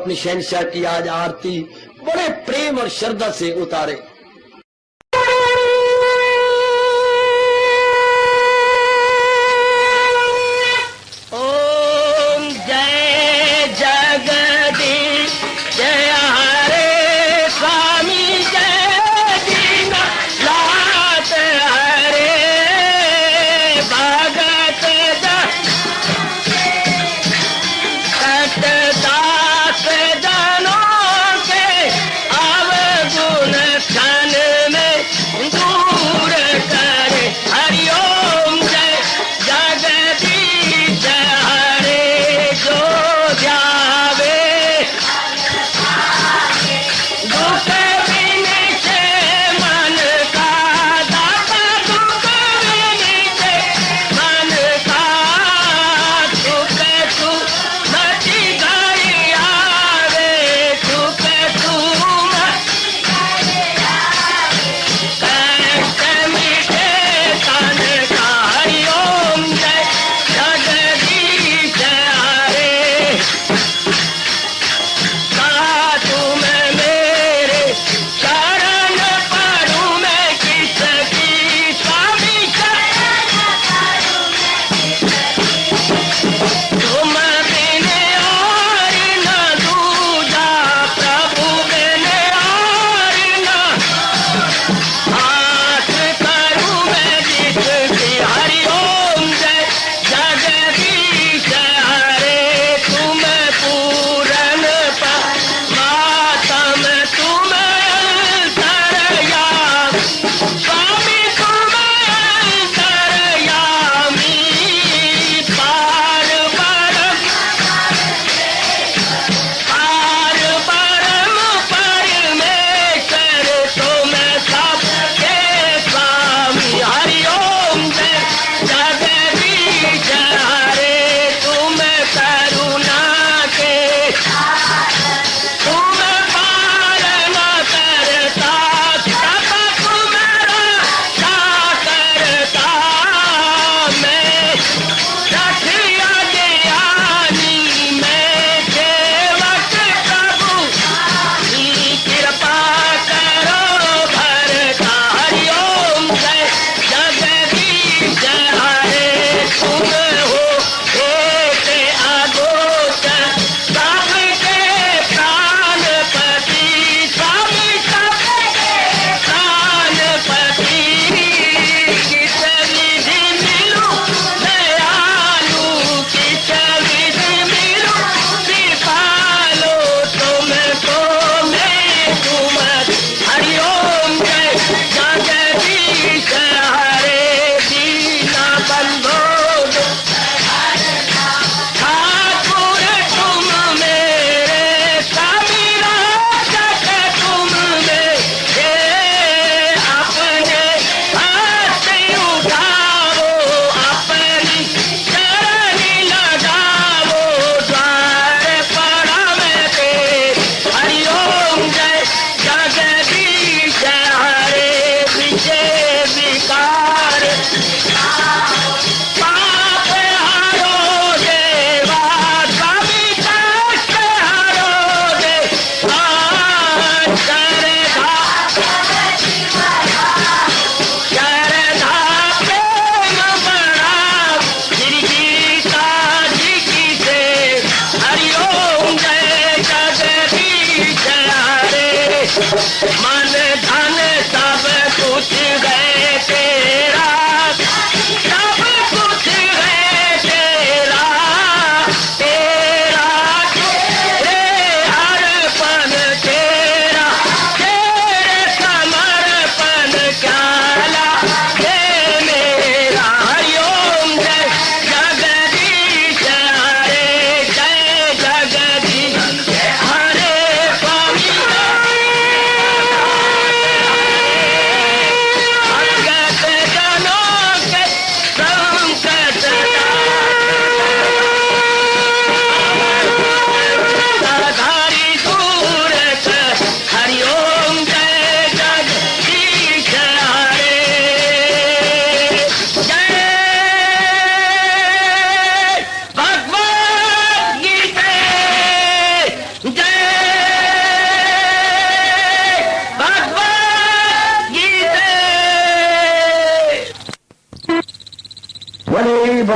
अपनी शहनशाह की आज आरती बड़े प्रेम और श्रद्धा से उतारे। ओम जय जगदीश जय हरे स्वामी जय दीना लात हरे भगत सतदास जनों के अवगुण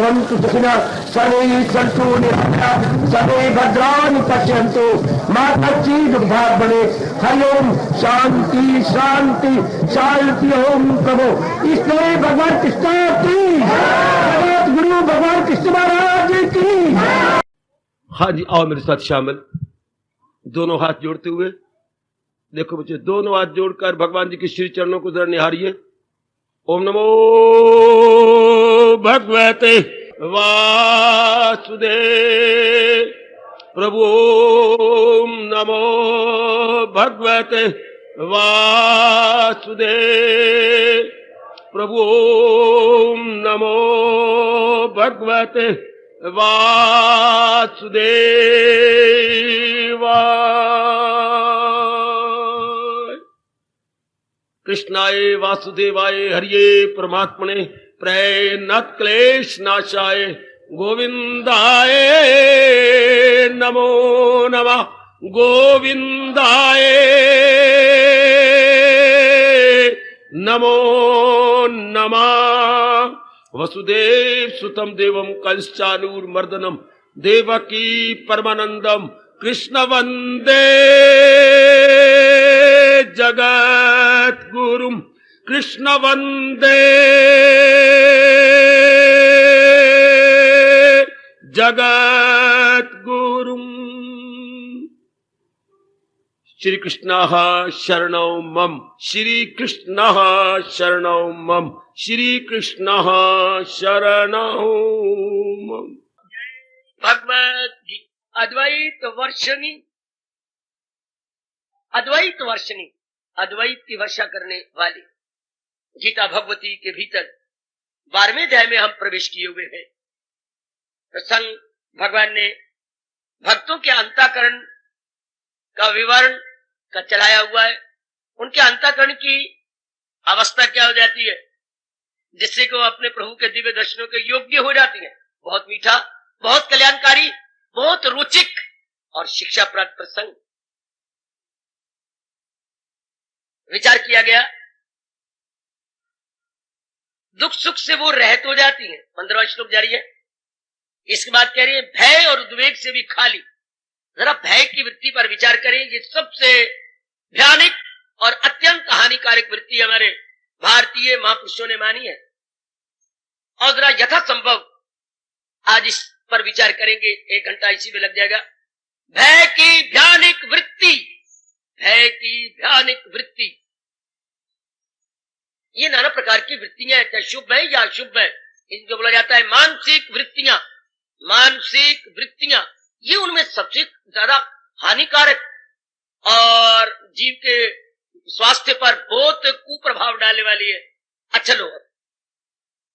भवन्तु सुखिनः सर्वे सन्तु निरामयाः सर्वे भद्राणि पश्यन्तु मा कश्चित् दुर्भाग् भवेत्। हरि ओम शांति शांति शांति। ओम प्रभु इसलिए भगवान कृष्ण की जगत गुरु भगवान कृष्ण महाराज की। हाँ जी, आओ मेरे साथ शामिल, दोनों हाथ जोड़ते हुए। देखो बच्चे, दोनों हाथ जोड़कर भगवान जी के श्री चरणों को जरा निहारिए। ओम नमो भगवते वासुदेव प्रभु। ओम नमो भगवते वासुदेव प्रभु। ओम नमो भगवते वासुदेवाय। कृष्णाय वासुदेवाय हरिये परमात्मने प्रेरणात् क्लेश नाशाय गोविंदाय नमो नमः। गोविंदाय नमो नमः। वसुदेव सुतम देवम कंसचानूरमर्दनम देवकी परमानंदम कृष्ण वंदे जगत गुरुम। कृष्ण वंदे जगत गुरुम। श्री कृष्ण शरणौ मम। श्री कृष्ण शरणौ मम। श्री कृष्ण शरणौ मम। भगवत गीता अद्वैत वर्षिणी, अद्वैत वर्षिणी, अद्वैत की वर्षा करने वाली गीता भगवती के भीतर 12वें अध्याय में हम प्रवेश किए हुए हैं। प्रसंग भगवान ने भक्तों के अंतःकरण का विवरण का चलाया हुआ है। उनके अंतःकरण की अवस्था क्या हो जाती है जिससे कि वो अपने प्रभु के दिव्य दर्शनों के योग्य हो जाती है। बहुत मीठा, बहुत कल्याणकारी, बहुत रोचक और शिक्षाप्रद प्रसंग विचार किया गया। दुख सुख से वो रहित हो जाती है। 15वां श्लोक जारी है। इसके बाद कह रही है भय और उद्वेग से भी खाली। जरा भय की वृत्ति पर विचार करें। ये सबसे भयानक और अत्यंत हानिकारक वृत्ति हमारे भारतीय महापुरुषों ने मानी है। और जरा यथासंभव आज इस पर विचार करेंगे। 1 घंटा इसी में लग जाएगा। भय की भयानक वृत्ति, भय की भयानक वृत्ति। ये नाना प्रकार की वृत्तियां हैं, चाहे शुभ है या अशुभ है। इनको बोला जाता है मानसिक वृत्तियां। मानसिक वृत्तियां ये उनमें सबसे ज्यादा हानिकारक और जीव के स्वास्थ्य पर बहुत कुप्रभाव डालने वाली है। अच्छा लो,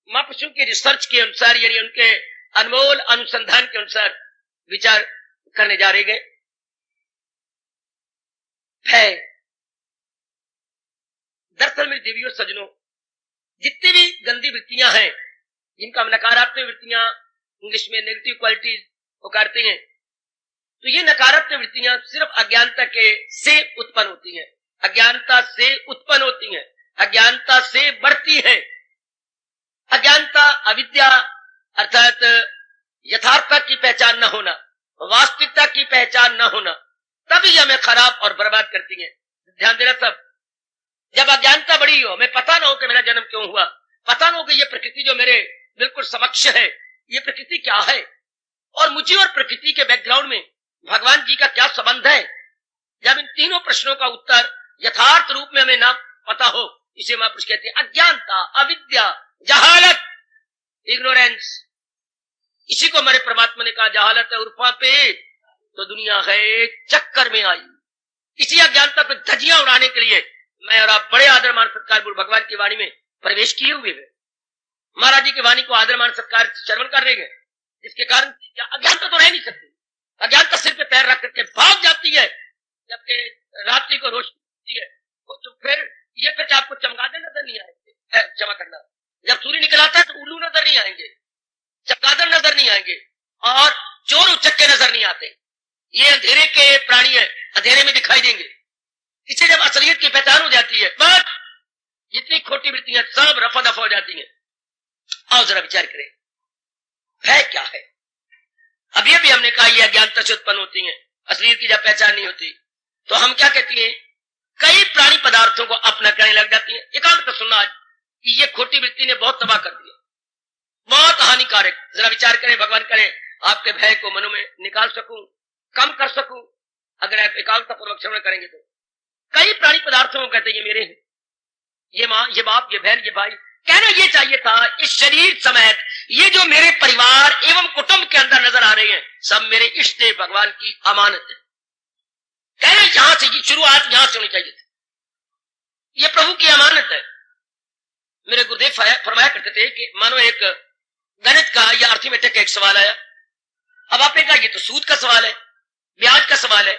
महापुरुषों के रिसर्च के अनुसार यानी उनके अनमोल अनुसंधान के अनुसार विचार करने जा रहे हैं। भय, दरअसल मेरे देवियों सज्जनों, जितनी भी गंदी वृत्तियां हैं जिनका हम नकारात्मक वृत्तियां इंग्लिश में नेगेटिव क्वालिटीज वो करते हैं, तो ये नकारात्मक वृत्तियां सिर्फ अज्ञानता के से उत्पन्न होती हैं। अज्ञानता से उत्पन्न होती हैं, अज्ञानता से बढ़ती है। अज्ञानता अविद्या अर्थात यथार्थता की पहचान न होना, वास्तविकता की पहचान न होना, तभी हमें खराब और बर्बाद करती है। ध्यान देना सब। जब अज्ञानता बड़ी हो, हमें पता ना हो कि मेरा जन्म क्यों हुआ, पता ना हो कि ये प्रकृति जो मेरे बिल्कुल समक्ष है, ये प्रकृति क्या है और मुझे और प्रकृति के बैकग्राउंड में भगवान जी का क्या संबंध है। जब इन तीनों प्रश्नों का उत्तर यथार्थ रूप में हमें ना पता हो, इसे महापुरुष कहते हैं अज्ञानता, अविद्या, जहालत, इग्नोरेंस। इसी को हमारे परमात्मा ने कहा जहालत है उर्फा पे तो दुनिया है चक्कर में आई। इसी अज्ञानता पर धज्जियां उड़ाने के लिए मैं और आप बड़े आदर मान सत्कार भगवान की वाणी में प्रवेश किए हुए हैं। महाराज जी की वाणी को आदर मान सत्कार श्रवण कर रहे हैं, जिसके कारण अज्ञानता तो रह नहीं सकती। अज्ञानता सिर पे पैर रख करके भाग जाती है, जबकि रात्रि को रोशनी होती है तो फिर आपको चमगादड़ नजर नहीं आएंगे। क्षमा करना, जब सूर्य निकल आता है तो उल्लू नजर नहीं आएंगे, चमगादड़ नजर नहीं आएंगे और चोर उचक्के नजर नहीं आते। ये अंधेरे के प्राणी है, अंधेरे में दिखाई देंगे। इसे जब असलियत की पहचान हो जाती है, बस जितनी खोटी वृत्तियां सब रफा दफा हो जाती हैं। आओ जरा विचार करें। भय क्या है? अभी अभी हमने कहा यह अज्ञानता से उत्पन्न होती है, असली की जब पहचान नहीं होती तो हम क्या कहती हैं, कई प्राणी पदार्थों को अपना करने लग जाती है। एकांत सुनना आज कि ये खोटी वृत्ति ने बहुत तबाह कर दिया, बहुत हानिकारक। जरा विचार करें, भगवान करे आपके भय को मनो में निकाल सकूं, कम कर सकूं, अगर आप एकाग्रता पूर्वक श्रवण करेंगे तो। कई प्राणी पदार्थों को कहते हैं ये मेरे हैं, ये माँ, ये बाप, ये बहन, ये भाई। कहना ये चाहिए था इस शरीर समेत ये जो मेरे परिवार एवं कुटुंब के अंदर नजर आ रहे हैं सब मेरे इष्ट देव भगवान की अमानत है। कहना यहां से शुरुआत यहां से होनी चाहिए थी, ये प्रभु की अमानत है। मेरे गुरुदेव फरमाया करते थे कि मानो एक गणित का या अर्थमेटिक का एक सवाल आया, अब आपने कहा ये तो सूद का सवाल है, ब्याज का सवाल है,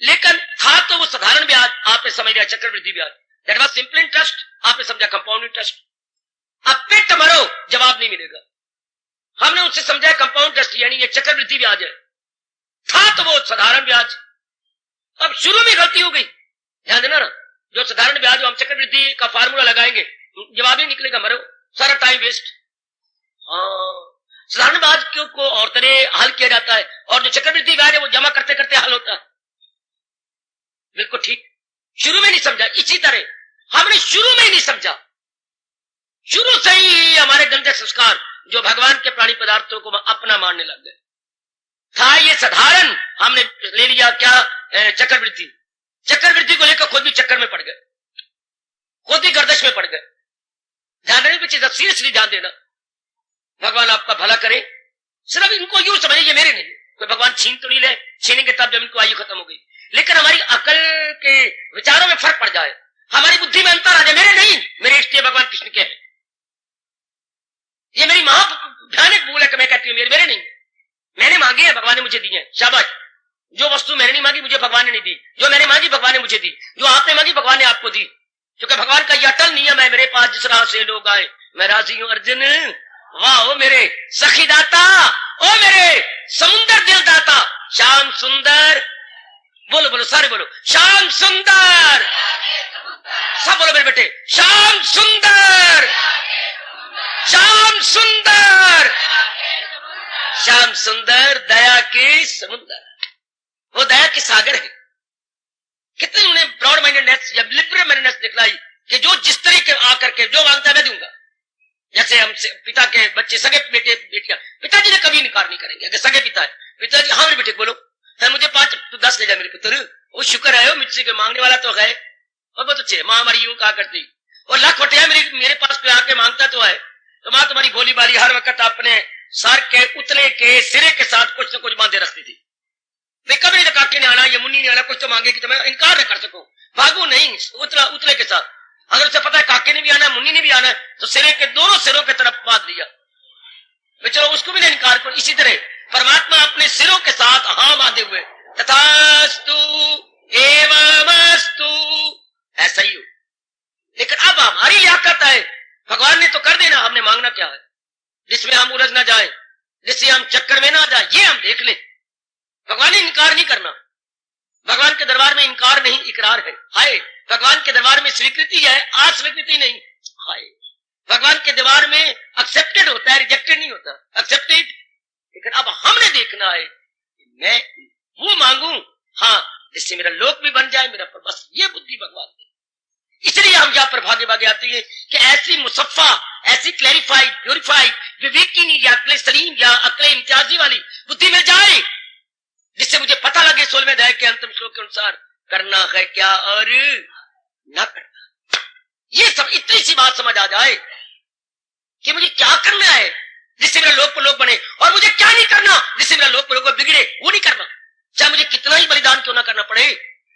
लेकिन था तो वो साधारण ब्याज, आपने समझ लिया चक्रवृद्धि ब्याज, दैट वाज सिंपल इंटरेस्ट, आपने समझा कंपाउंड इंटरेस्ट। अब पेट मरो जवाब नहीं मिलेगा, हमने उससे समझा कंपाउंड इंटरेस्ट यानी ये चक्रवृद्धि ब्याज है, था तो वो साधारण ब्याज। अब शुरू में गलती हो गई, ध्यान देना ना, जो साधारण ब्याज हम चक्रवृद्धि का फार्मूला लगाएंगे जवाब ही निकलेगा, मरो, सारा टाइम वेस्ट। साधारण ब्याज को और तरह हल किया जाता है और जो चक्रवृद्धि ब्याज है वो जमा करते करते हल होता है। बिल्कुल ठीक, शुरू में नहीं समझा। इसी तरह हमने शुरू में ही नहीं समझा, शुरू से ही हमारे गंदे संस्कार जो भगवान के प्राणी पदार्थों को अपना मानने लग गए था। ये साधारण हमने ले लिया क्या, चक्रवृद्धि, चक्रवृद्धि को लेकर खुद भी चक्कर में पड़ गए, खुद भी गर्दश में पड़ गए। ध्यान देने की चीज, सीरियसली ध्यान देना, भगवान आपका भला करे। सिर्फ इनको यूं समझिए ये मेरे नहीं, कोई भगवान छीन तो नहीं ले, छीनेंगे तब जब इनको आयु खत्म हो गई, लेकिन हमारी अकल के विचारों में फर्क पड़ जाए, हमारी बुद्धि में अंतर आ जाए, मेरे नहीं, मेरे इष्ट भगवान कृष्ण के हैं। ये मेरी महा भयानक भूल है कि मैं कहती हूँ मेरे नहीं, मैंने मांगी है भगवान ने मुझे दी है, शाबाश। जो वस्तु मैंने नहीं मांगी मुझे भगवान ने नहीं दी, जो मैंने मांगी भगवान ने मुझे दी, जो आपने मांगी भगवान ने आपको दी, क्योंकि भगवान का यह अटल नियम है, मेरे पास जिस राह से लोग आए मैं राजी हूं अर्जुन। वाह ओ मेरे सखी दाता, ओ मेरे समुंदर दिल दाता, श्याम सुंदर, बोलो बोलो सारे बोलो, श्याम सुंदर, सब बोलो मेरे बेटे, श्याम सुंदर, श्याम सुंदर, श्याम सुंदर, दया के समुंदर, वो दया के सागर है। कितने उन्हें ब्रॉड माइंडेडनेस या लिबरल माइंडेडनेस दिखलाई कि जो जिस तरह के आकर के जो मांगता है मैं दूंगा। जैसे हम पिता के बच्चे सगे बेटे बेटियां, पिताजी ने कभी इनकार नहीं करेंगे, अगर सगे पिता है, पिताजी हाँ मेरे बेटे बोलो, सर मुझे 5 तो 10 ले जाए मेरे पुत्र, वो शुक्र है, वो मुझसे के मांगने वाला तो है, और बहुत अच्छे। माँ हमारी यूं कहा करती, और लाख वटिया मेरे पास पे आके मांगता तो है, तो माँ तुम्हारी भोली बाली हर वक्त अपने सर के उतले के सिरे के साथ कुछ न कुछ बांधे रखती थी। मैं कभी नहीं, काके ने आना, ये मुन्नी ने आना, कुछ तो मांगेगी तो मैं इनकार न कर सकूं, भागू नहीं उतले के साथ। अगर उसे पता है काके ने भी आना, मुन्नी ने भी आना, तो सिरे के दोनों सिरों की तरफ बांध लिया, चलो उसको भी नहीं इनकार करो। इसी तरह परमात्मा अपने सिरों के साथ हाँ बांधे हुए, तथास्तु एवमस्तु, ऐसा ही हो। लेकिन अब हमारी लियाकत है, भगवान ने तो कर देना, हमने मांगना क्या है, जिसमें हम उलझ ना जाए, जिससे हम चक्कर में ना जाए, ये हम देख ले। भगवान ने इनकार नहीं करना, भगवान के दरबार में इनकार नहीं इकरार है। हाय, भगवान के दरबार में स्वीकृति है, अस्वीकृति नहीं। हाय, भगवान के दरबार में एक्सेप्टेड होता है, रिजेक्टेड नहीं होता, एक्सेप्टेड। लेकिन अब हमने देखना है मैं वो मांगू हाँ जिससे मेरा लोक भी बन जाए, मेरा पर बस ये बुद्धि भगवान दे। इसलिए हम यहाँ पर भागे भागे आते हैं कि ऐसी मुसफ़ा, ऐसी क्लैरिफाइड, प्योरिफाइड, विवेकी या अक्ले सलीम या अक्ले इम्तियाजी वाली बुद्धि मिल जाए, जिससे मुझे पता लगे 16वें अध्याय के अंतिम श्लोक के अनुसार करना है क्या और ना करना। ये सब इतनी सी बात समझ आ जाए कि मुझे क्या करना है जिससे मेरा लोक पर लोक बने, और मुझे क्या नहीं करना जिससे मेरा लोक पर लोक बिगड़े, वो नहीं करना। चाहे मुझे कितना ही बलिदान क्यों ना करना पड़े,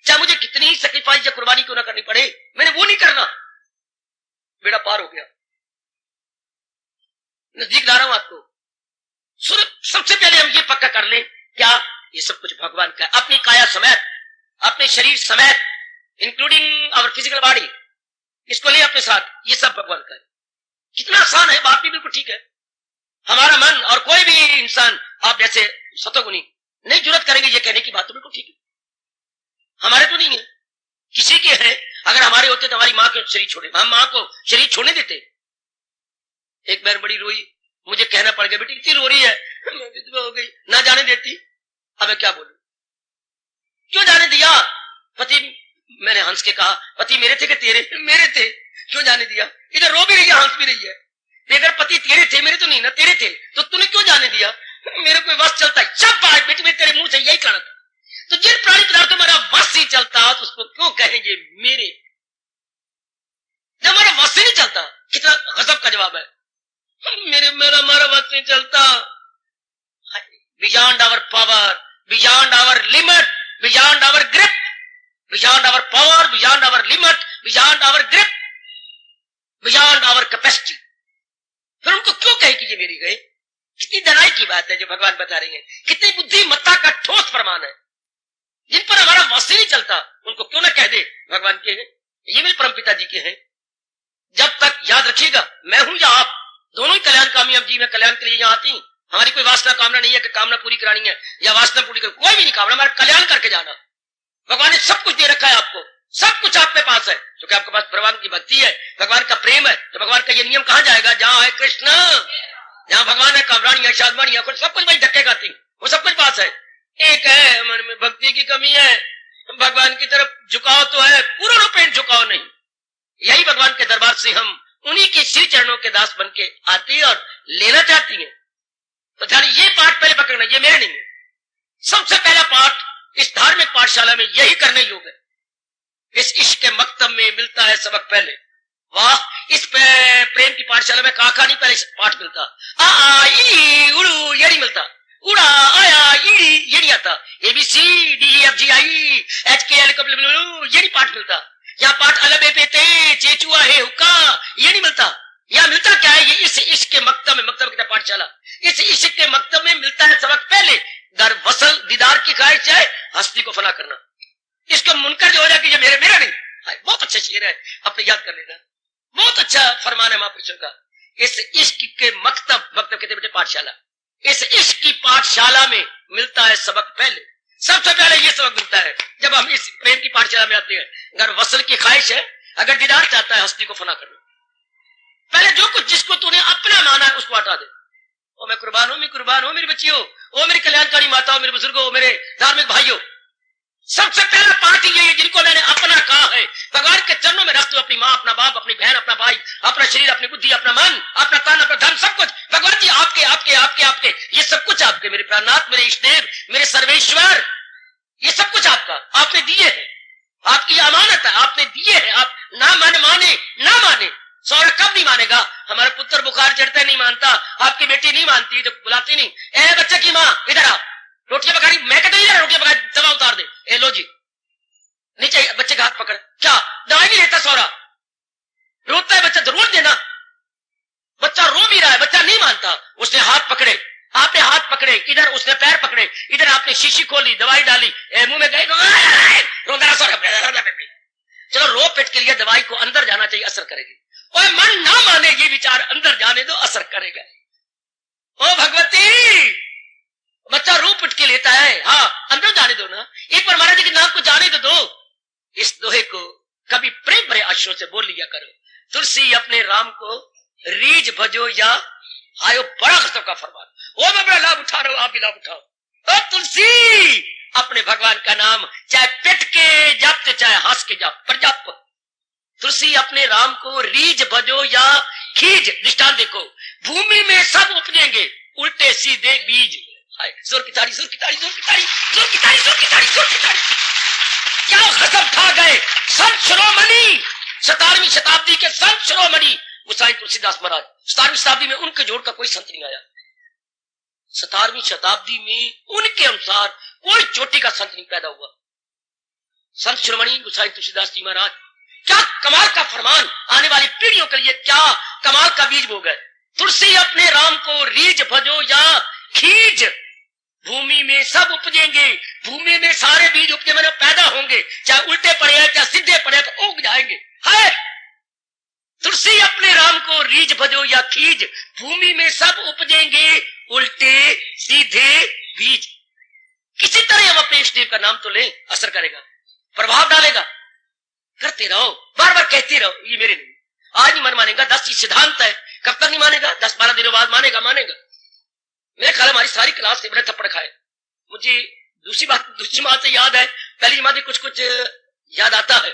चाहे मुझे कितनी ही सैक्रिफाइस या कुर्बानी क्यों ना करनी पड़े, मैंने वो नहीं करना। बेड़ा पार हो गया, नजदीक ला रहा हूं आपको। सबसे पहले हम ये पक्का कर लें, क्या ये सब कुछ भगवान का, अपनी काया समेत, अपने शरीर समेत, इंक्लूडिंग आवर फिजिकल बॉडी, इसको ले अपने साथ, ये सब भगवान का है। कितना आसान है, बात भी बिल्कुल ठीक है। हमारा मन और कोई भी इंसान आप जैसे सतोगुनी नहीं जुर्रत करेंगे ये कहने की बात, तो बिल्कुल ठीक है। हमारे तो नहीं है, किसी के हैं। अगर हमारे होते तो हमारी माँ के शरीर छोड़े, हम माँ को शरीर छोड़ने देते। एक बहन बड़ी रोई, मुझे कहना पड़ गया, बेटी इतनी रो रही है, मैं विधवा हो गई, ना जाने देती। अब मैं क्या बोलूं, क्यों जाने दिया? पति, मैंने हंस के कहा, पति मेरे थे कि तेरे? मेरे थे, क्यों जाने दिया? इधर रो भी रही है, हंस भी रही है। अगर पति तेरे थे, मेरे तो नहीं ना, तेरे थे, तो तूने क्यों जाने दिया? मेरे को वश चलता है। शाबाश बेटी, मैं तेरे मुंह से यही कहना था। तो जिन प्राणी पदार्थों में मेरा वश ही चलता तो उसको क्यों कहेंगे मेरे? जब हमारा वश ही नहीं चलता, कितना गजब का जवाब है। मेरा वश नहीं चलता। Beyond our power, beyond our limit, beyond our grip, beyond our power, beyond our limit, beyond our grip, beyond our capacity. फिर उनको क्यों कहे कि ये मेरी गए? कितनी दनाई की बात है जो भगवान बता रहे हैं, कितनी बुद्धिमत्ता का ठोस प्रमाण है। जिन पर हमारा वश नहीं चलता उनको क्यों ना कह दे भगवान के हैं, ये मेरे परमपिता जी के हैं। जब तक याद रखिएगा, मैं हूं या आप, दोनों ही कल्याण कामयाब जी, मैं कल्याण के लिए यहां आती हूं। हमारी कोई वासना कामना नहीं है कि कामना पूरी करानी है या वासना पूरी कर, कोई भी नहीं कामना, हमारा कल्याण करके जाना। भगवान ने सब कुछ दे रखा है आपको, सब कुछ आपके पास है, क्योंकि आपके पास भगवान की भक्ति है, भगवान का प्रेम है। तो भगवान का ये नियम कहां जाएगा? जहां है कृष्ण, जहां भगवान है, कामरानी है, शादमानी है, सब कुछ वही धक्के खाती, वो सब कुछ पास है। एक है मन में भक्ति की कमी है, भगवान की तरफ झुकाव तो है, पूर्ण रूपेण झुकाव नहीं। यही भगवान के दरबार से हम उन्हीं के श्री चरणों के दास बन के आती है और लेना चाहती है। तो ध्यान, ये पाठ पहले पकड़ना, ये मेरे नहीं है। सबसे पहला पाठ इस धार्मिक पाठशाला में यही करने योग्य है। इस इश्क के मकतब में मिलता है सबक पहले। वाह, इस प्रेम की पाठशाला में काका नहीं पहले पाठ मिलता, आ ई उड़ू ये नहीं मिलता, उड़ा आया ईड़ी ये नहीं आता, ABC D F G I H के एल ये नहीं पाठ मिलता। यहाँ पाठ अलबे पेते चेचुआ है हुक्का ये नहीं मिलता। यहाँ मिलता क्या है? ये इस इश्क के मकतब में, मकतब की पाठशाला, इस इश्क के मकतब में मिलता है सबक पहले। दर वसल दीदार की ख्वाहिश है, हस्ती को फना करना। इसको मुनकर जो हो जाए कि ये मेरा नहीं। बहुत अच्छा शेर है, अपने याद कर लेना, बहुत अच्छा फरमान है महापुरुषों का। इस इश्क के मकतब, मकतब कहते बेटे पाठशाला, इस इश्क की पाठशाला में मिलता है सबक पहले। सबसे पहले ये सबक मिलता है जब हम इस प्रेम की पाठशाला में आते हैं। अगर वसल की ख्वाहिश है, अगर दीदार चाहता है, हस्ती को फना करना। पहले जो कुछ जिसको तूने अपना माना है उसको हटा दे। ओ मैं कुर्बान हूं मेरी बच्चियों, ओ मेरी कल्याणकारी माताओं, मेरे बुजुर्गों, मेरे धार्मिक भाइयों। सबसे पहला पार्टी ये है जिनको मैंने अपना कहा है, भगवान के चरणों में रख दो। अपनी माँ, अपना बाप, अपनी बहन, अपना भाई, अपना शरीर, अपनी बुद्धि, अपना मन, अपना तन, अपना धन, सब कुछ भगवान जी आपके आपके आपके आपके, ये सब कुछ आपके, मेरे प्राणनाथ, मेरे इष्टदेव, मेरे सर्वेश्वर, ये सब कुछ आपका, आपने दिए है, आपकी अमानत है, आपने दिए है। आप ना माने सौरा कब नहीं मानेगा? हमारा पुत्र बुखार चढ़ता है नहीं मानता, आपकी बेटी नहीं मानती तो बुलाती नहीं। ए बच्चे की माँ इधर आ, रोटियां पकानी, मैं कहता हूं रोटियां पका, दवा उतार दे, ए लो जी, नीचे बच्चे का हाथ पकड़, क्या दवाई नहीं लेता? सौरा रोता है बच्चा, जरूर देना। बच्चा रो भी रहा है, बच्चा नहीं मानता, उसने हाथ पकड़े, आपने हाथ पकड़े, इधर उसने पैर पकड़े, इधर आपने शीशी खोली, दवाई डाली, मुंह में गई, रोता सौरा। चलो रो पिट के लिए दवाई को अंदर जाना चाहिए, असर करेगी। और मन ना माने ये विचार अंदर जाने दो, असर करेगा। ओ भगवती, बच्चा रो पिट के लेता है, हाँ अंदर जाने दो ना। एक बार महाराज जी के नाम को जाने तो दो। इस दोहे को कभी प्रेम भरे अश्रों से बोल लिया करो। तुलसी अपने राम को रीझ भजो या आयो, बड़ा खतरनाक का फरमान। ओ मैं बड़ा लाभ उठा रहा हूं, आप भी लाभ उठाओ। ओ तुलसी, अपने भगवान का नाम चाहे पिट के जापते चाहे हंस के जाप पर जाप। तुलसी अपने राम को रीझ भजो या खींच। दृष्टांत देखो, भूमि में सब उपजेंगे उल्टे सीधे बीज। जोर की ताड़ी, जोर की ताड़ी, जोर की ताड़ी, जोर की ताड़ी, जोर की ताड़ी, जोर की ताड़ी। क्या गजब खा गए संत शिरोमणि, 17वीं शताब्दी के संत शिरोमणि गोसाई तुलसीदास महाराज। 17वीं शताब्दी में उनके जोड़ का कोई संत नहीं आया। 17वीं शताब्दी में उनके अनुसार कोई चोटी का संत नहीं पैदा हुआ। संत शिरोमणि गोसाई तुलसीदास जी महाराज, क्या कमाल का फरमान, आने वाली पीढ़ियों के लिए क्या कमाल का बीज बो गए। तुलसी अपने राम को रीझ भजो या खींच, भूमि में सब उपजेंगे, भूमि में सारे बीज उपजे मैंने पैदा होंगे, चाहे उल्टे पड़े हैं चाहे सीधे पड़े तो उग जाएंगे। है तुलसी अपने राम को रीझ भजो या खींच, भूमि में सब उपजेंगे उल्टे सीधे बीज। किसी तरह हम अपने इष्टदेव का नाम तो लें, असर करेगा, प्रभाव डालेगा। करते रहो, बार बार कहते रहो, ये मेरे नहीं, आज ही मन मानेगा। 10 सिद्धांत है, कब तक नहीं मानेगा? 10-12 दिनों बाद मानेगा। मेरे ख्याल हमारी सारी क्लास से बड़े थप्पड़ खाए। मुझे दूसरी बात से याद है, पहली जमात में कुछ याद आता है।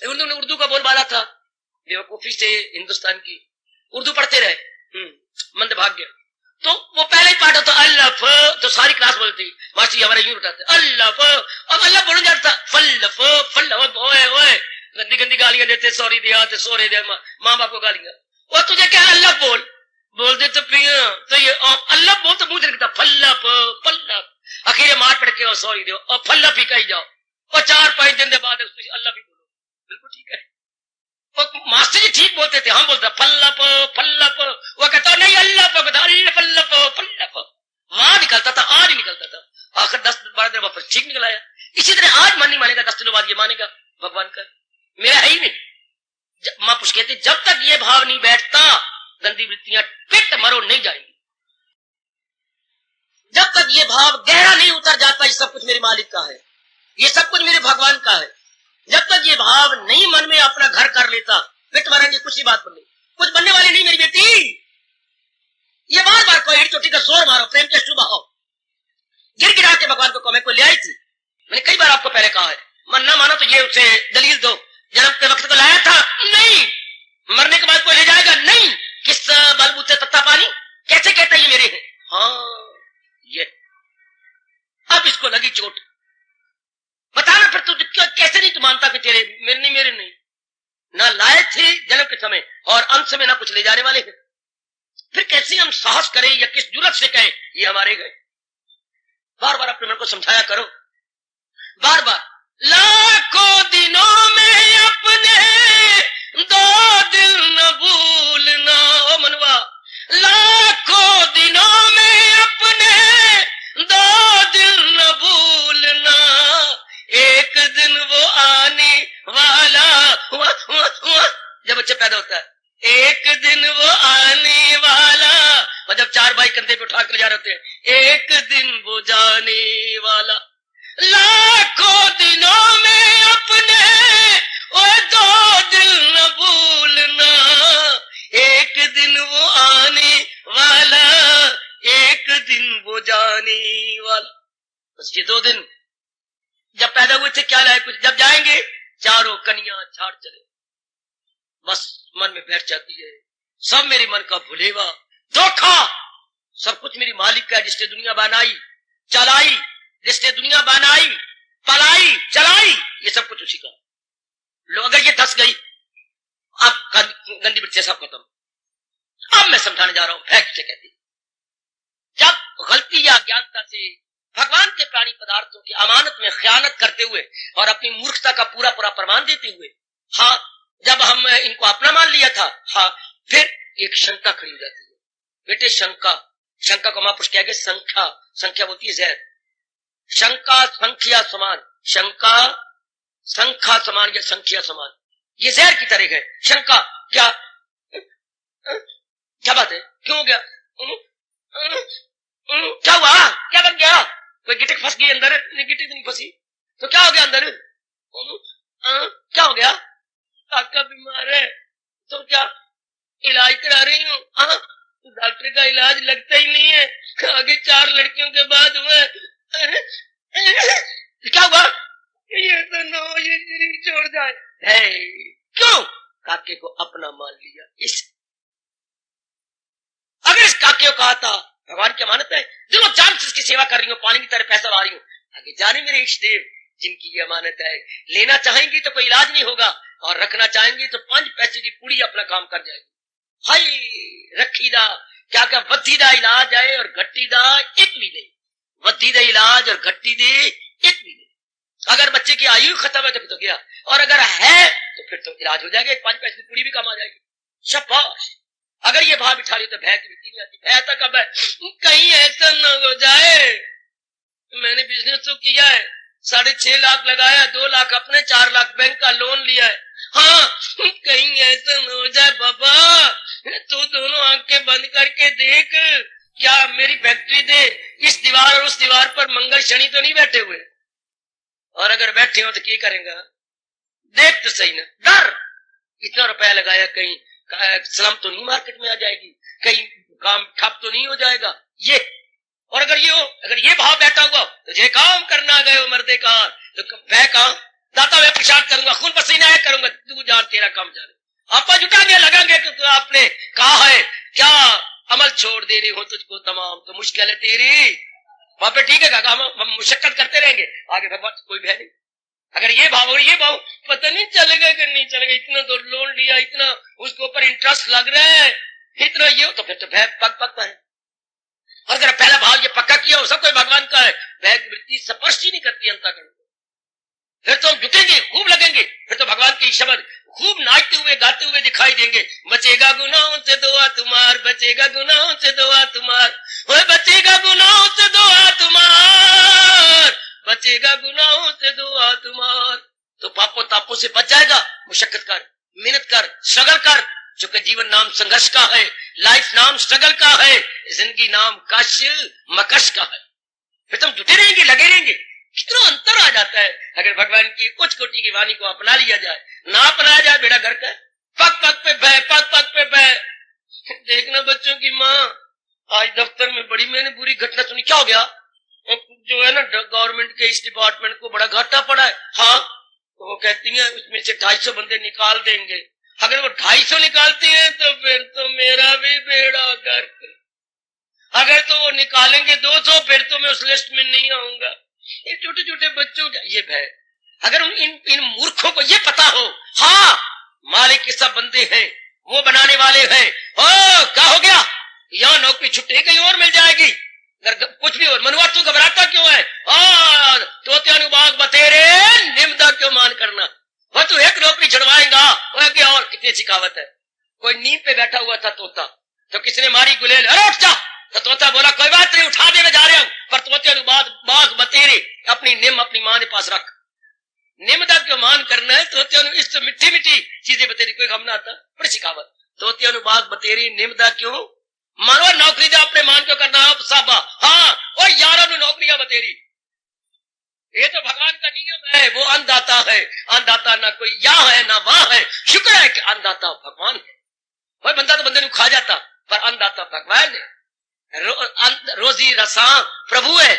उर्दू का बोलबाला था, बेवकूफी से हिंदुस्तान की उर्दू पढ़ते रहे, मंद भाग्य। तो वो पहले ही पाठ होता अल्लाफ, तो सारी क्लास बोलती, मास्टर हमारे यूं उठाते अल्लाफ, अब अल्लाह बोलने जाता फल्लफ फल्लफ, ओए गंदी गालियां देते, सॉरी दिया तो सोरे दे, माँ बाप को गालियां। वो तुझे क्या अल्लाह बोल दे तो पिया, तो ये अल्लाह बोल तो मुंह से निकलता फल्लफ, आखिर मार पड़ के सॉरी दो और फल्लफ ही कही जाओ, और 4-5 दिन के बाद अल्लाह भी बोलो, बिल्कुल ठीक है। मास्टर जी ठीक बोलते थे, हम बोलते फल्लप, वो कहता नहीं अल्लाह फल्लप, वहां निकलता था, आज ही निकलता था। आखिर 10-12 दिन बाद ठीक निकल आया। इसी तरह आज मन नहीं मानेगा, 10 दिनों बाद ये मानेगा भगवान का, मेरा है ही नहीं। मां पुछ कहती जब तक ये भाव नहीं बैठता गंदी वृत्तियां पिट मरो नहीं जाएंगी। जब तक ये भाव गहरा नहीं उतर जाता ये सब कुछ मेरे मालिक का है, ये सब कुछ मेरे भगवान का है, जब तक ये भाव नहीं मन में अपना घर कर लेता, पिट मरेंगे कुछ ही बात पर नहीं, कुछ बनने वाली नहीं मेरी बेटी। ये बार बार कोई चोटी का जोर मारो, प्रेम के अश्रु बहाओ, गिरा के भगवान को मैं कोई ले आई थी। मैंने कई बार आपको पहले कहा है, मन ना मानो तो ये उसे दलील दो, जन्म के वक्त को लाया था नहीं, मरने के बाद कोई ले जाएगा नहीं, किस बलबूते तत्ता पानी, कैसे कहता ये मेरे हैं? हाँ ये अब इसको लगी चोट, बताना फिर तू कैसे नहीं तू मानता कि तेरे मेरे नहीं, ना लाए थे जन्म के समय और अंत में ना कुछ ले जाने वाले हैं, फिर कैसे हम साहस करें या किस जुर्रत से कहें ये हमारे गए? बार बार अपने मन को समझाया करो, बार बार। लाखों दिनों में अपने 2 दिल न भूलना, ओ मनवा, लाखों दिनों में अपने 2 दिल न भूलना, एक दिन वो आने वाला हुआ जब बच्चा पैदा होता है, एक दिन वो आने वाला, और जब 4 भाई कंधे पे उठा कर जा रहे होते हैं, एक दिन वो जाने वाला। लाखों दिनों में अपने 2 दिल न भूलना, एक दिन वो आने वाला, एक दिन वो जाने वाला। बस ये 2 दिन जब पैदा हुए थे क्या लाए कुछ, जब जाएंगे चारों कन्या छाड़ चले, बस मन में बैठ जाती है सब मेरे मन का भुलेवा धोखा, सब कुछ मेरी मालिक का, जिसने दुनिया बनाई चलाई, जिसने दुनिया बनाई पलाई चलाई, ये सब कुछ उसी का। लो अगर ये धस गई अब गंदी वृत्ति सब खत्म। अब मैं समझाने जा रहा हूं फैक्ट से कहती, जब गलती या अज्ञानता से भगवान के प्राणी पदार्थों की अमानत में खयानत करते हुए और अपनी मूर्खता का पूरा प्रमाण देते हुए, हाँ जब हम इनको अपना मान लिया था, हाँ फिर एक शंका खड़ी हो जाती है। बेटे शंका को महापुरुष कह गए संख्या होती है जहर, शंका संख्या समान, शंका संख्या समान या संख्या समान, ये जहर की तरह है। शंका क्या बात है, क्यों हो गया, क्या हुआ, क्या बन गया, कोई गिटक फंस गई अंदर, गिटक नहीं फंसी तो क्या हो गया अंदर, क्या हो गया, काका बीमार है तो क्या इलाज करा रही हूँ, डॉक्टर का इलाज लगता ही नहीं है, आगे 4 लड़कियों के बाद हुआ, क्या हुआ, ये तो नो ये शरीर छोड़ जाए है, क्यों, काके को अपना मान लिया। इस अगर इस काके को कहा था भगवान की अमानत है, जो जान से इसकी सेवा कर रही हूँ, पानी की तरह पैसा ला रही हूँ, आगे जाने मेरे इष्ट देव जिनकी ये अमानत है, लेना चाहेंगी तो कोई इलाज नहीं होगा और रखना चाहेंगी तो 5 पैसे की पूड़ी अपना काम कर जाएगी। हाय रखी दा क्या वधी दा इलाज है और घट्टी दा एक भी नहीं, वधी दा इलाज और घट्टी दे एक भी नहीं। अगर बच्चे की आयु खत्म है तो फिर तो गया, और अगर है तो फिर तो इलाज हो जाएगा, 5 पैसे की पूड़ी भी काम आ जाएगी। शाबाश, अगर ये भाव बिठा ली तो भय की बिकती नहीं आती। भय तक अब कहीं ऐसा न हो जाए, मैंने बिजनेस तो किया है, 6.5 लाख लगाया, 2 लाख अपने, 4 लाख बैंक का लोन लिया है, हाँ कहीं ऐसा न हो जाए बाबा, तू दोनों आंखें बंद करके देख, क्या मेरी फैक्ट्री दे, इस दीवार और उस दीवार पर मंगल शनि तो नहीं बैठे हुए, और अगर बैठे हो तो क्या करेंगा, देख तो सही ना, डर, इतना रुपया लगाया, कहीं स्लम तो नहीं मार्केट में आ जाएगी, कहीं काम ठप तो नहीं हो जाएगा। ये और अगर ये भाव बैठा हुआ तुझे काम करना गए हो मर्दे का, तो मैं कहा दाता मैं प्रसाद करूंगा, खून पसीना है करूंगा, तू जान तेरा काम जाने। आपा जुटाने लगाएंगे तो आपने कहा है क्या अमल छोड़ देने हो तुझको तमाम तो मुश्किल है तेरी। वहां पे ठीक है काका, हम मुशक्कत करते रहेंगे, आगे भगवान कोई भय नहीं। अगर ये भाव पता नहीं चलेगा कि नहीं चलेगा, इतना तो लोन लिया, इतना उसके ऊपर इंटरेस्ट लग रहा है, इतना ये तो फिर तो भय पक है। और अगर पहला भाव ये पक्का किया हो सब कोई भगवान का है, भय की वृत्ति स्पर्श ही नहीं करती अंतःकरण को, फिर तो हम जुटेंगे, खूब लगेंगे, फिर तो भगवान के शब्द खूब नाचते हुए गाते हुए दिखाई देंगे। बचेगा गुनाहों से दुआ तुम्हार, बचेगा गुनाहों से दुआ तुम्हार, बचेगा गुनाहों से दुआ तुम्हार, बचेगा गुनाहों से दुआ तुम्हार। तो पापों तापों से बच जाएगा। मुशक्कत कर, मेहनत कर, स्ट्रगल कर, चूंकि जीवन नाम संघर्ष का है, लाइफ नाम स्ट्रगल का है, जिंदगी नाम कश मकश का है। फिर तुम जुटे रहेंगे, लगे रहेंगे। कितना अंतर आ जाता है अगर भगवान की उच्च कोटि की वाणी को अपना लिया जाए। ना अपनाया जाए बेटा घर का पग पग पे भय, पग पग पे भय। देखना बच्चों की माँ, आज दफ्तर में बड़ी मैंने बुरी घटना सुनी। क्या हो गया? जो है ना गवर्नमेंट के इस डिपार्टमेंट को बड़ा घाटा पड़ा है। हाँ, तो वो कहती है उसमें से 250 बंदे निकाल देंगे। अगर वो 250 निकालती है तो फिर तो मेरा भी बेड़ा गर्क। अगर तो वो निकालेंगे 200 फिर तो मैं उस लिस्ट में नहीं आऊंगा। ये छोटे छोटे बच्चों का ये भय, अगर इन मूर्खों को ये पता हो हाँ मालिक के सब बंदे हैं, वो बनाने वाले हैं, ओ क्या हो गया, यहाँ नौकरी छुट्टी कहीं और मिल जाएगी, कुछ भी हो। मनुआ तू घबराता क्यों है? तोत्यानुबाग बतेरे निम्दा क्यों मान करना, वो तू एक नौकरी छुड़वाएगा और कितनी अच्छी कहावत है। कोई नींद पे बैठा हुआ था तोता, तो किसने मारी गुलेल, अरे उठ जा। तो तोता बोला कोई बात नहीं, उठा दे मैं जा रहा हूं, पर तोत्यानुबाग बाग बतेरे अपनी निम अपनी मां के पास रख। निम्दा क्यों मान करना है? तोत्यानु इस मिट्टी मिट्टी चीजें बतेरी, कोई गम ना आता, बड़ी शिकावत। तोत्यानुबाग बतेरी निम्दा क्यों मानो, नौकरी जो अपने मान क्यों करना साबा। हाँ, और यारों नौकरियां बतेरी, ये तो भगवान का नियम है। वो अन्नदाता है, अन्नदाता ना कोई यहाँ है ना वहां है। शुक्र है कि अन्नदाता भगवान है। कोई बंदा तो बंदे को खा जाता, पर अन्नदाता भगवान है। रोजी रसा प्रभु है,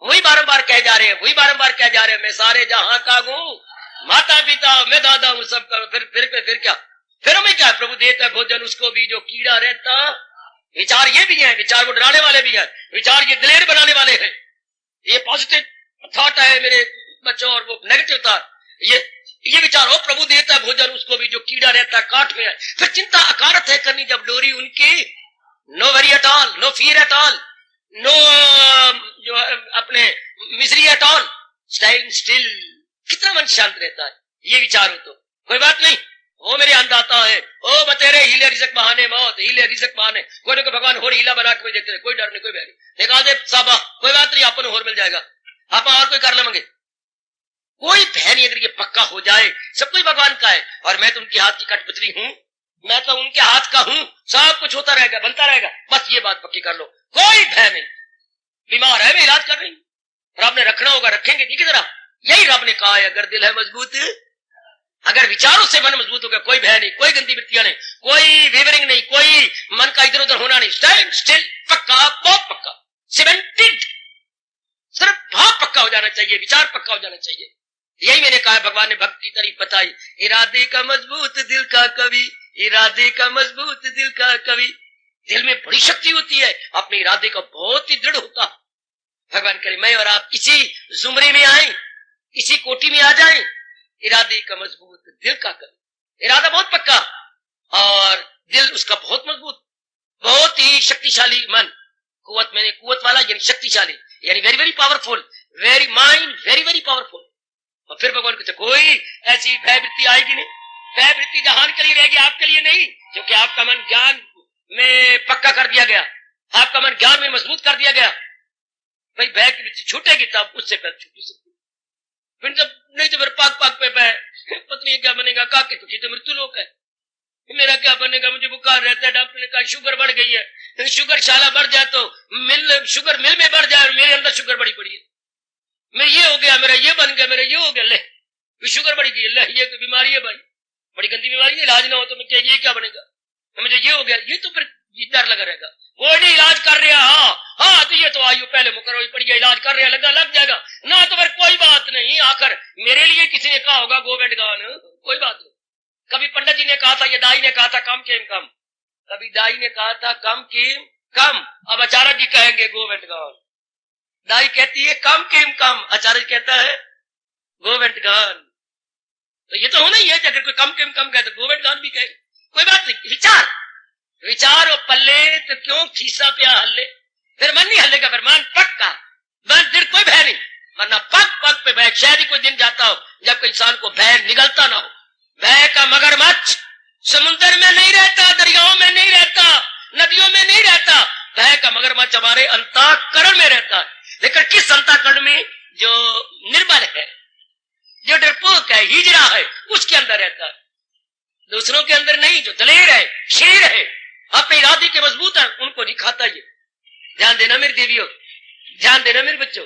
वही बारंबार कह जा रहे हैं, वही बारंबार कह जा रहे हैं। मैं सारे जहां का हूँ, माता पिता मैं दादा हूँ सबका। फिर क्या, फिर हमें क्या, प्रभु देता भोजन उसको भी जो कीड़ा रहता। विचार ये भी है, विचार को डराने वाले भी हैं, विचार ये दिलेर बनाने वाले हैं। ये पॉजिटिव थॉट है मेरे बच्चों, और वो नेगेटिव थॉट। ये विचार हो प्रभु देता भोजन उसको भी जो कीड़ा रहता काट में है। फिर चिंता अकारत है करनी जब डोरी उनकी, no worry at all, no fear at all, no जो अपने misery at all, style still. कितना मन शांत रहता है ये विचार हो तो कोई बात नहीं। ओ मेरे अन्नदाता है, ओ बतेरे हीले रिजक बहाने मौत, हीले रिजक बहाने। कोई ना कोई भगवान हो हीला बना के देखते रहे, कोई डर नहीं, कोई भय नहीं। निकाल दे साबा, कोई बात नहीं, अपन और मिल जाएगा, आप और कोई कर लेंगे, कोई भय नहीं। अगर ये पक्का हो जाए सब कुछ भगवान का है, और मैं तो उनके हाथ की कठपुतली हूं, मैं तो उनके हाथ का हूं, सब कुछ होता रहेगा, बनता रहेगा। बस ये बात पक्की कर लो, कोई भय नहीं। बीमार है मैं इलाज कर रही हूं, रब ने रखना होगा रखेंगे, ठीक है जरा। यही रब ने कहा है, अगर दिल है मजबूत, अगर विचारों से मन मजबूत हो गया, कोई भय नहीं, कोई गंदी वृत्तियां नहीं, कोई वेवरिंग नहीं, कोई मन का इधर उधर होना नहीं। स्टैंड स्टिल, पक्का, बहुत पक्का, सीमेंटेड। सिर्फ भाव पक्का हो जाना चाहिए, विचार पक्का हो जाना चाहिए। यही मैंने कहा, भगवान ने भक्ति तारीफ बताई। इरादे का मजबूत दिल का कवि, इरादे का मजबूत दिल का कवि। दिल में बड़ी शक्ति होती है, अपने इरादे का बहुत ही दृढ़ होता। भगवान करे मैं और आप इसी जुमरे में आए, इसी कोटि में आ जाएं। इरादे का मजबूत दिल का कवि, इरादा बहुत पक्का और दिल उसका बहुत मजबूत, बहुत ही शक्तिशाली मन। कुवत मैंने कुवत वाला यानी शक्तिशाली, यानी very very powerful, very mind very very powerful. और फिर भगवान कहते कोई ऐसी भयवृत्ति आएगी नहीं। भयवृत्ति जहान के लिए रहेगी, आपके लिए नहीं, क्योंकि आपका मन ज्ञान में पक्का कर दिया गया, आपका मन ज्ञान में मजबूत कर दिया गया। भाई भय की वृत्ति छूटेगी तब उससे फिर छूटी सकती। फिर जब नहीं तो फिर पाक पाक पे भय, पत्नी क्या बनेगा, काके तो मृत्यु लोक है, मेरा क्या बनेगा, मुझे बुखार रहता है, डॉक्टर ने कहा शुगर बढ़ गई है। शुगर शाला बढ़ जाए तो शुगर मिल में बढ़ जाए, और मेरे अंदर शुगर बड़ी पड़ी है, मेरा ये हो गया, मेरा ये बन गया, मेरा ये हो गया, ले शुगर बढ़ी गई, ले ये बीमारी है भाई, बड़ी गंदी बीमारी है, इलाज ना हो तो मैं क्या, ये क्या बनेगा। तो मुझे ये हो गया, ये तो फिर डर लगा रहेगा। कोई नहीं इलाज कर रहा, हाँ तो ये तो आयु पहले मुकर्रर पड़ी है, इलाज कर रहा, लग जाएगा ना, तो फिर कोई बात नहीं। आखिर मेरे लिए किसी ने कहा होगा गो एंड गॉन, कोई बात नहीं। कभी पंडित जी ने कहा था, ये दाई ने कहा था कम के कम, कभी दाई ने कहा था कम की कम, अब आचार्य जी कहेंगे गो एंड गॉन। दाई कहती है कम के कम, आचार्य कहता है गो एंड गॉन। तो ये तो होना ही है, अगर कोई कम के कम कहे तो गो एंड गॉन भी कहे, कोई बात नहीं। विचार और पल्ले तो क्यों खीसा पिया हल्ले, फिर मन नहीं हल्लेगा, फिर मन पक्का, मन दिल कोई भय नहीं, वरना पग पे भय। शायद ही कोई दिन जाता हो जब कोई इंसान को भय निगलता ना हो। भय का मगरमच्छ समुद्र में नहीं रहता, दरियाओं में नहीं रहता, नदियों में नहीं रहता, भय का मगरमच्छ हमारे अंतःकरण में रहता है। लेकिन किस अंतःकरण में? जो निर्बल है, जो डरपोक है, हिजड़ा है, उसके अंदर रहता है, दूसरों के अंदर नहीं। जो दलेर है, शेर है, अपने इरादे के मजबूत है, उनको नहीं खाता ये। ध्यान देना मेरी देवियों, ध्यान देना मेरे बच्चों,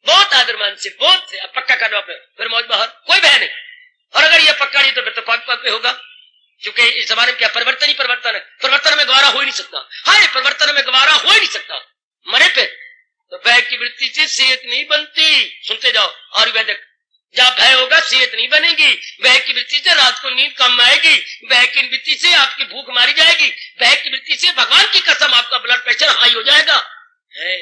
बहुत आदरमान से, बहुत से। अब पक्का कर लो अपने, फिर मौज बहार, कोई भय नहीं। और अगर ये पक्का नहीं तो फिर तो पग पे होगा, क्योंकि इस जमाने में क्या परिवर्तन ही परिवर्तन है, परिवर्तन में गवारा हो ही नहीं सकता। हाँ, परिवर्तन में गवारा हो ही नहीं सकता, मरे पे। तो भय की वृत्ति से सेहत नहीं बनती, सुनते जाओ। आयुर्वेदिक, जहाँ भय होगा सेहत नहीं बनेगी, भय की वृत्ति से रात को नींद कम आएगी, भय की वृत्ति से आपकी भूख मारी जाएगी, भय की वृत्ति से भगवान की कसम आपका ब्लड प्रेशर हाई हो जाएगा। है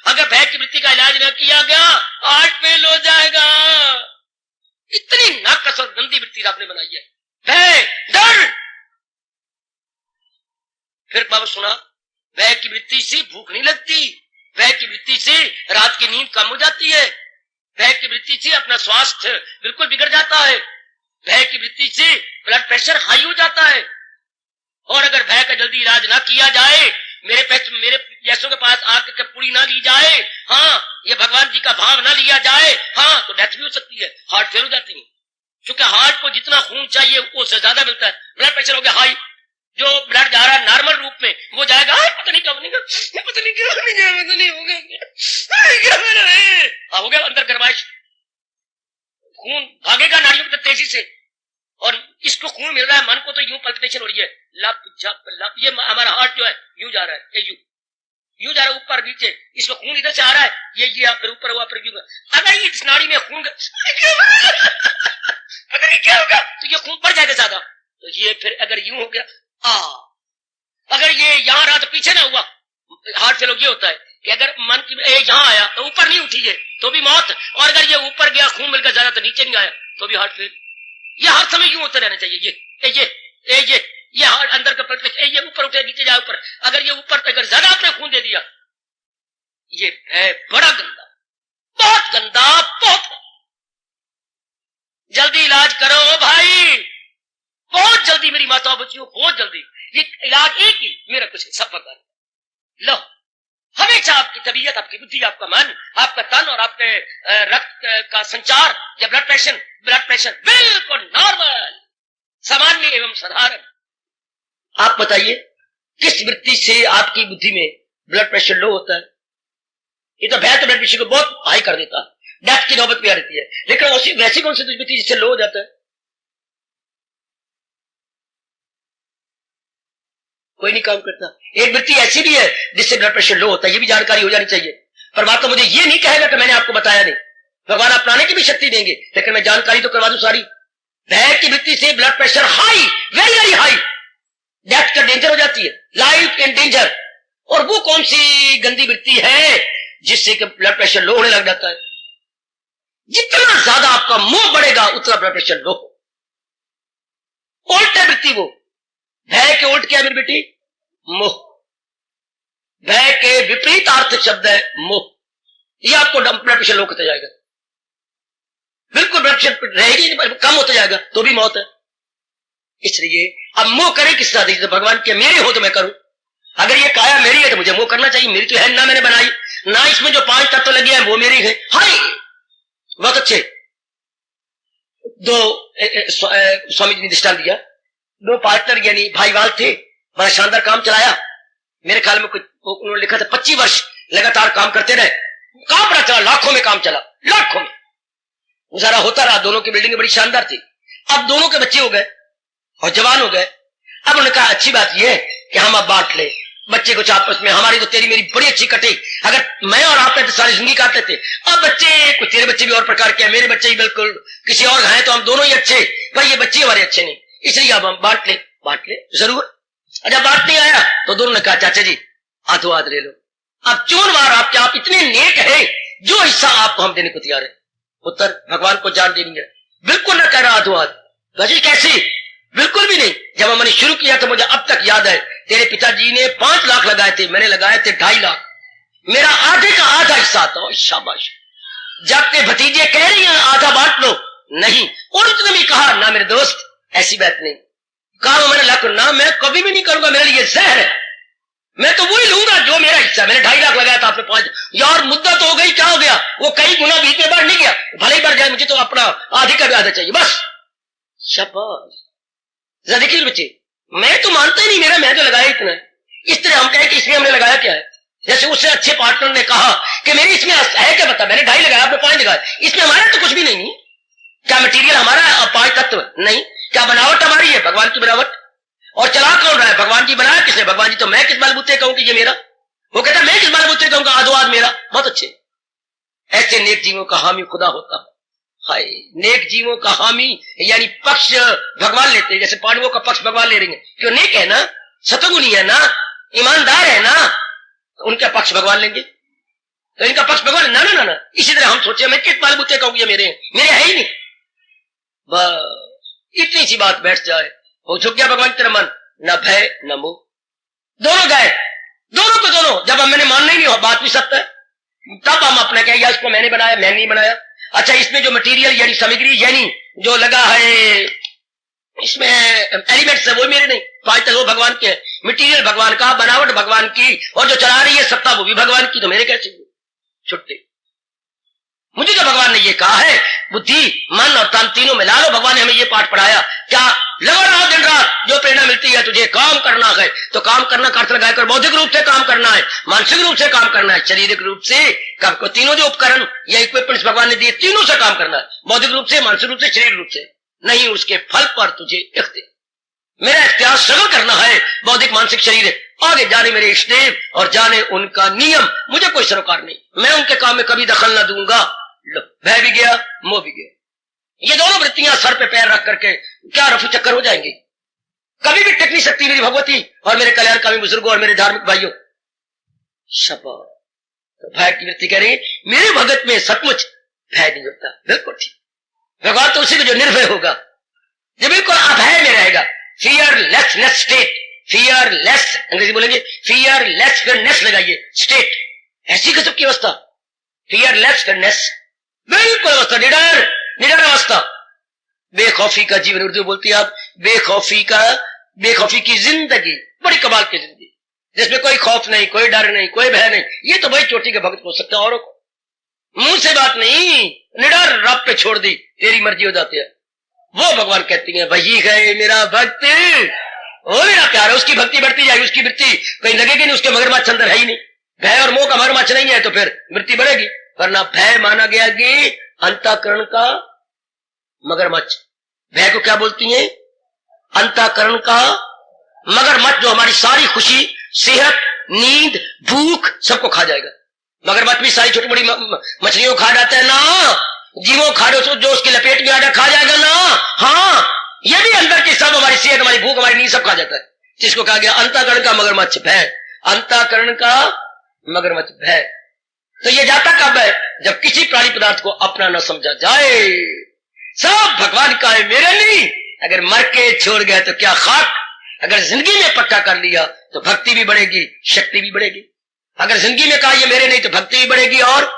अगर भय की वृत्ति का इलाज न किया गया, हार्ट फेल हो जाएगा। इतनी नाकस और गंदी वृत्ति आपने बनाई है, भय, डर। फिर बाबा सुना, भय की वृत्ति से भूख नहीं लगती, भय की वृत्ति से रात की नींद कम हो जाती है, भय की वृत्ति से अपना स्वास्थ्य बिल्कुल बिगड़ जाता है, भय की वृत्ति से ब्लड प्रेशर हाई हो जाता है। और अगर भय का जल्दी इलाज ना किया जाए, मेरे जैसों के पास आके के पूरी ना ली जाए, हाँ, ये भगवान जी का भाव ना लिया जाए, हाँ, तो डेथ भी हो सकती है, हार्ट फेल हो जाती है। क्योंकि हार्ट को जितना खून चाहिए उससे ज्यादा मिलता है। ब्लड प्रेशर हो गया हाई, जो ब्लड जा रहा है नॉर्मल रूप में वो जाएगा, पता नहीं कब नहीं, पता नहीं क्यों नहीं हो गया, हो गया अंदर गरमाइश, खून भागेगा नाड़ियों की तेजी से, और इसको खून मिल रहा है, मन को तो यूं पल्पिटेशन हो रही है, लप झप लप। ये हमारा हार्ट जो है यूं जा रहा है, यूं जा रहा है ऊपर नीचे, इसको खून इधर से आ रहा है, ये फिर ऊपर हुआ फिर यूं। अगर इस नाड़ी में खून पता नहीं क्या होगा, तो ये खून बढ़ जाएगा ज्यादा, तो ये फिर अगर यूं हो गया, अगर ये यहाँ रहा तो पीछे ना हुआ, हार्ट फेल ये होता है कि अगर मन की यहाँ आया तो ऊपर नहीं उठी है तो भी मौत, और अगर ये ऊपर गया खून मिलकर ज्यादा तो नीचे नहीं आया तो भी हार्ट फेल। ये हर समय यूं होता रहना चाहिए। ये हार्ट अंदर का पल्स, ये ऊपर उठे नीचे जाए ऊपर, अगर ये ऊपर पे अगर ज्यादा आपने खून दे दिया, ये है बड़ा गंदा, बहुत गंदा, बहुत। जल्दी इलाज करो भाई, बहुत जल्दी मेरी माता बच्चियों, बहुत जल्दी। ये इलाज एक ही, मेरा कुछ सब पता लो। हमेशा आपकी तबीयत, आपकी बुद्धि, आपका मन, आपका तन और आपके रक्त का संचार या ब्लड प्रेशर बिल्कुल नॉर्मल, सामान्य एवं साधारण। आप बताइए किस वृत्ति से आपकी बुद्धि में ब्लड प्रेशर लो होता है? ये तो भय तो ब्लड प्रेशर को बहुत हाई कर देता है, डेथ की नौबत भी आ रहती है। लेकिन वैसी कौन सी वृत्ति जिससे लो हो जाता है? कोई नहीं काम करता। एक वृत्ति ऐसी भी है जिससे ब्लड प्रेशर लो होता है, ये भी जानकारी हो जानी चाहिए। परमात्मा मुझे ये नहीं कहेगा कि मैंने आपको बताया नहीं, भगवान अपनाने की भी शक्ति देंगे, लेकिन मैं जानकारी तो करवा दूं सारी। भय की वृत्ति से blood pressure high, very very high, death का डेंजर हो जाती है, लाइफ इन डेंजर। और वो कौन सी गंदी वृत्ति है जिससे कि ब्लड प्रेशर लो होने लग जाता है? जितना ज्यादा आपका मोह बढ़ेगा उतना ब्लड प्रेशर लो। उल्टा वृत्ति वो, भय के उल्ट क्या मेरी बेटी? मोह। भय के विपरीत अर्थ शब्द है मोह। ये आपको ब्लड प्रेशर लो होता जाएगा, बिल्कुल ब्लड प्रेशर रहेगी कम होता जाएगा तो भी मौत है। इसलिए अब मोह करे किस तरह? देखिए, भगवान के मेरे हो तो मैं करूं, अगर ये काया मेरी है तो मुझे मोह करना चाहिए, मेरी तो है ना, मैंने बनाई ना, इसमें जो 5 तत्व लगे हैं वो मेरी है। हाय, बहुत अच्छे। स्वामी जी ने दृष्टांत दिया, 2 पार्टनर यानी भाईवाल थे, बड़ा शानदार काम चलाया। मेरे ख्याल में कुछ उन्होंने लिखा था 25 वर्ष लगातार काम करते रहे, काम बड़ा चला, लाखों में काम चला, लाखों में गुजारा होता रहा। दोनों की बिल्डिंग बड़ी शानदार थी। अब दोनों के बच्चे हो गए और जवान हो गए। अब उन्होंने कहा अच्छी बात यह है कि हम अब बांट ले बच्चे कुछ आपस में, हमारी तो तेरी मेरी बड़ी अच्छी कटी, अगर मैं और आप तो सारी जिंदगी काटते थे, अब बच्चे कुछ तेरे बच्चे भी और प्रकार के हैं, मेरे बच्चे ही बिल्कुल किसी और हैं, तो हम दोनों ही अच्छे, पर ये बच्चे हमारे अच्छे नहीं, इसलिए अब हम बांट ले जरूर। जब बांटने आया तो दोनों ने कहा चाचा जी हाथों हाथ ले लो, अब चून मार आपके, आप इतने नेक है, जो हिस्सा आपको हम देने को तैयार है। पुत्र भगवान को जान देनी है, बिल्कुल न कह रहा हाथों हाथ। बजी कैसे? बिल्कुल भी नहीं। जब हमने शुरू किया तो मुझे अब तक याद है, तेरे पिताजी ने 5 लाख लगाए थे, मैंने लगाए थे 2.5 लाख, मेरा आधे का आधा हिस्सा था। शाबाश। जब के भतीजे कह रही हैं आधा बांट लो, नहीं, और उसने भी कहा ना मेरे दोस्त ऐसी बात नहीं, कहा मैंने लाख ना, मैं कभी भी नहीं करूंगा, मेरे लिए जहर है, मैं तो वही लूंगा जो मेरा हिस्सा। मैंने 2.5 लाख लगाया था, आपने 5। यार मुद्दा तो हो गई, क्या हो गया, वो कई गुना बीच में बढ़ नहीं गया, भले ही बढ़ जाए, मुझे तो अपना आधे का भी आधा चाहिए बस। शाबाश। देखिए बच्चे, मैं तो मानता ही नहीं मेरा, मैं तो लगाया इतना है। इस तरह हम कहें कि इसमें हमने लगाया क्या है, जैसे उससे अच्छे पार्टनर ने कहा कि मेरी इसमें है क्या, बता, मैंने 2.5 लगाया, आपने 5 लगाया, इसमें हमारा तो कुछ भी नहीं। क्या मटीरियल हमारा है? 5 तत्व नहीं। क्या बनावट हमारी है? भगवान की बनावट। और चला कौन रहा है? भगवान जी बनाया किसने? भगवान जी। तो मैं किस बलबूते कहूं कि ये मेरा? वो कहता मैं किस बलबूते कहूंगा आधो आध मेरा। बहुत अच्छे। ऐसे नेक जीवों का हामी खुदा होता है। हाय, नेक जीवों का हामी यानी पक्ष भगवान लेते हैं, जैसे पांडवों का पक्ष भगवान ले रही है, क्यों? नेक है ना, सतगुणी है ना, ईमानदार है ना, तो उनका पक्ष भगवान लेंगे, तो इनका पक्ष भगवान ना ना ना ना। इसी तरह हम सोचे मैं किस बलबूते कहूंगी ये मेरे है ही नहीं। बस इतनी सी बात बैठ जाए, हो चुक गया भगवान तेरा मन, न भय न मोह। दोनों गए, दोनों को दोनों। जब हम मैंने मानना ही नहीं हो, बात भी सत्य है, तब हम अपने कहें या इसको मैंने बनाया, मैंने नहीं बनाया। अच्छा, इसमें जो मटेरियल यानी सामग्री यानी जो लगा है, इसमें एलिमेंट्स है, वो मेरे नहीं, 5 तक वो भगवान के है। मटेरियल भगवान का, बनावट भगवान की, और जो चला रही है सत्ता वो भी भगवान की, तो मेरे कैसे छुट्टे? मुझे तो भगवान ने ये कहा है बुद्धि मन और तन तीनों मिला लो। भगवान ने हमें ये पाठ पढ़ाया, क्या लगा रहा दिन रात, जो प्रेरणा मिलती है तुझे काम करना है तो काम करना, कर्त लगाकर बौद्धिक रूप से काम करना है, मानसिक रूप से काम करना है, शारीरिक रूप से को तीनों जो उपकरण या इक्विपमेंट्स भगवान ने दिए तीनों से काम करना है, बौद्धिक रूप से, मानसिक रूप से, शरीर रूप से। नहीं, उसके फल पर तुझे इख्तियार, मेरा इख्तियार स्ट्रगल करना है, बौद्धिक मानसिक शरीर आगे जाने मेरे इष्टदेव और जाने उनका नियम, मुझे कोई सरोकार नहीं, मैं उनके काम में कभी दखल न दूंगा। भय भी गया, मोह भी गया। ये दोनों वृत्तियां सर पे पैर रख करके क्या रफू चक्कर हो जाएंगे, कभी भी टिक नहीं सकती मेरी भगवती और मेरे कल्याणकामी बुजुर्गों और मेरे धार्मिक भाइयों। शपथ। तो भय की वृत्ति कह रही, मेरे भगत में सचमुच भय नहीं होता। बिल्कुल ठीक, भगवान तो उसी को जो निर्भय होगा, जो बिल्कुल अभय में रहेगा, फियरलेसनेस स्टेट, फियरलेस अंग्रेजी बोलेंगे, फियरलेसनेस लगाइए स्टेट, ऐसी गजब की अवस्था, फियरलेसनेस बिल्कुल अवस्था, निडर निडर अवस्था, बेखौफी का जीवन। उर्दू बोलती है आप, बेखौफी की जिंदगी, बड़ी कमाल की जिंदगी, जिसमें कोई खौफ नहीं, कोई डर नहीं, कोई भय नहीं। ये तो भाई चोटी के भक्त हो सकता है, औरों को मुंह से बात नहीं, निडर रब पे छोड़ दी, तेरी मर्जी हो जाती है। वो भगवान कहती है वही है मेरा भक्त, वो मेरा प्यार है, उसकी भक्ति बढ़ती जाएगी, उसकी वृत्ति कहीं लगेगी नहीं, उसके मगरमच्छ अंदर है ही नहीं। भय और मोह का मगरमच्छ नहीं है तो फिर वृत्ति बढ़ेगी, वरना भय माना गया कि अंतःकरण का मगरमच्छ। भय को क्या बोलती है? अंतःकरण का मगरमच्छ, जो हमारी सारी खुशी, सेहत, नींद, भूख सबको खा जाएगा। मगरमच्छ भी सारी छोटी बड़ी मछलियों खा जाता है ना, जीवों खा जो उसकी लपेट में आजा खा जाएगा ना। हाँ, ये भी अंदर की सब, हमारी सेहत, हमारी भूख, हमारी नींद सब खा जाता है, जिसको कहा गया अंतःकरण का मगरमच्छ भय। अंतःकरण का मगरमच्छ भय। तो ये जाता कब है? जब किसी प्राणी पदार्थ को अपना न समझा जाए। सब भगवान का है, मेरे नहीं। अगर मर के छोड़ गया तो क्या खाक, अगर जिंदगी में पक्का कर लिया तो भक्ति भी बढ़ेगी, शक्ति भी बढ़ेगी। अगर जिंदगी में कहा ये मेरे नहीं तो भक्ति भी बढ़ेगी, और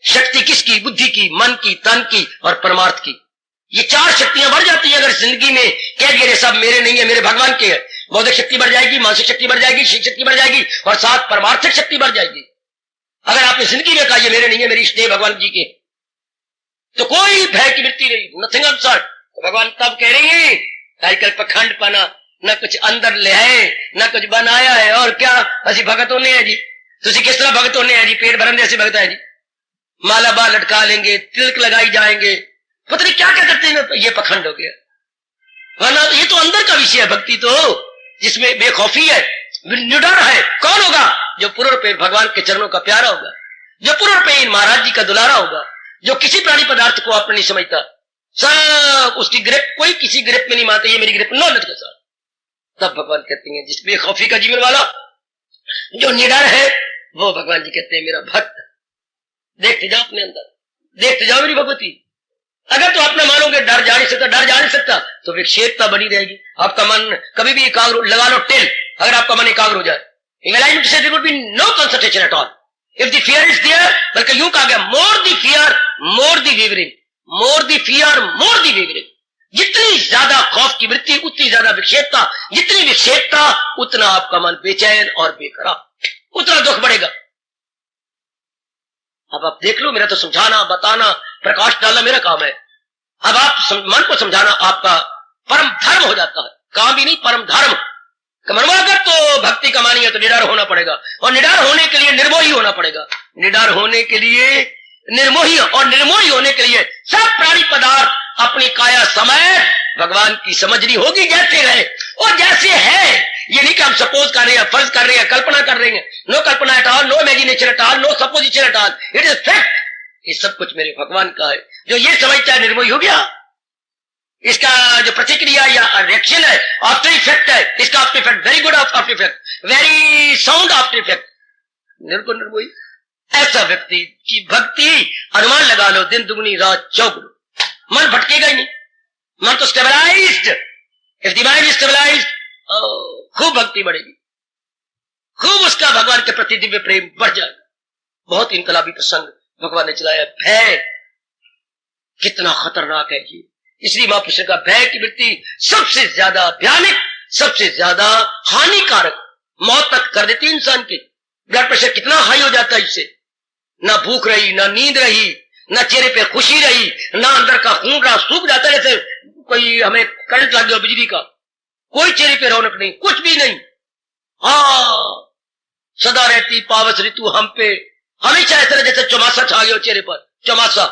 शक्ति किसकी? बुद्धि की, मन की, तन की और परमार्थ की। ये 4 शक्तियां बढ़ जाती है अगर जिंदगी में कह दिया सब मेरे नहीं है, मेरे भगवान के है। बौद्धिक शक्ति बढ़ जाएगी, मानसिक शक्ति बढ़ जाएगी, शिक शक्ति बढ़ जाएगी और साथ परमार्थिक शक्ति बढ़ जाएगी। अगर आपने जिंदगी में कहा ये मेरे नहीं है, मेरी इष्ट भगवान जी के, तो कोई भय की वृत्ति नहीं, नथिंग अपसेट। तो भगवान तब कह रही है आजकल पखंड पाना, न कुछ अंदर ले है, न कुछ बनाया है, और क्या असि भगत होने है जी। तुसी किस तरह भगत होने है जी? पेट भरन ऐसे भगत है जी, माला बाल लटका लेंगे, तिलक लगाई जाएंगे, पता नहीं क्या क्या करते हैं। ये पखंड हो गया, वरना ये तो अंदर का विषय है भक्ति। तो जिसमें बेखौफी है, निडर है, कौन होगा? जो पूर्ण रूपेण भगवान के चरणों का प्यारा होगा, जो पूर्ण रूपेण महाराज जी का दुलारा होगा, जो किसी प्राणी पदार्थ को अपने नहीं समझता, सब उसकी ग्रिप, कोई किसी ग्रिप में नहीं मानता, ये मेरी ग्रिप नॉलेज के साथ। तब भगवान कहते हैं जिस बेखौफी का जीवन वाला, जो निडर है, वो भगवान जी कहते हैं मेरा भक्त। देखते जाओ अपने अंदर, देखते जाओ मेरी भगवती। अगर तो अपना मानोगे डर जा नहीं सकता, डर जा नहीं सकता, तो विक्षेपता बनी रहेगी। आपका मन कभी भी एकाग्र, लगा लो टिल, अगर आपका मन एकाग्र हो जाए, there would be no concentration at all. If the fear is there, बल्कि यूं कहा गया, more the fear, more the wavering, more the fear, more the wavering. जितनी ज्यादा खौफ की वृत्ति, उतनी ज्यादा विक्षेपता, जितनी विक्षेपता उतना आपका मन बेचैन और बेकरार, उतना दुख बढ़ेगा। अब आप देख लो, मेरा तो समझाना, बताना, प्रकाश डालना मेरा काम है। अब आप मन को समझाना आपका परम धर्म हो जाता है, काम भी नहीं, परम धर्म। मनवाकर तो भक्ति कमानी है तो निडर होना पड़ेगा, और निडर होने के लिए निर्मोही होना पड़ेगा, निडर होने के लिए निर्मोही, और निर्मोही होने के लिए सब प्राणी पदार्थ अपनी काया समय भगवान की समझनी होगी, जैसे रहे और जैसे है। ये नहीं कि हम सपोज कर रहे हैं, फर्ज कर रहे हैं, कल्पना कर रहे हैं। नो कल्पना at all, no imagination at all, no supposition at all, it is fact. ये सब कुछ मेरे भगवान का है। जो ये समझता है निर्मोही हो गया। इसका जो प्रतिक्रिया या रिएक्शन है, आफ्टर इफेक्ट है, इसका after effect very good after effect, very sound after effect, निर्गुण निर्मोही। ऐसा व्यक्ति की भक्ति, अनुमान लगा लो, दिन दुगनी रात चौगुनी, मन भटकेगा ही नहीं, मन तो stabilised. If the mind is stabilised, खूब भक्ति बढ़ेगी, खूब उसका भगवान के प्रति दिव्य प्रेम बढ़ जाएगा। बहुत इनकलाबी प्रसंग भगवान ने चलाया। भय कितना खतरनाक है ये, इसलिए महापुरुष का भय की वृत्ति सबसे ज्यादा भयानक, सबसे ज्यादा हानिकारक, मौत तक कर देती इंसान की। ब्लड प्रेशर कितना हाई हो जाता है इससे, ना भूख रही, ना नींद रही, ना चेहरे पे खुशी रही, ना अंदर का खून रहा, सूख जाता है जैसे कोई हमें करंट लग गया बिजली का, कोई चेहरे पे रौनक नहीं, कुछ भी नहीं। हाँ, सदा रहती पावस ऋतु हम पे, हमेशा ऐसा जैसे चौमासा छा गया चेहरे पर, चौमासा,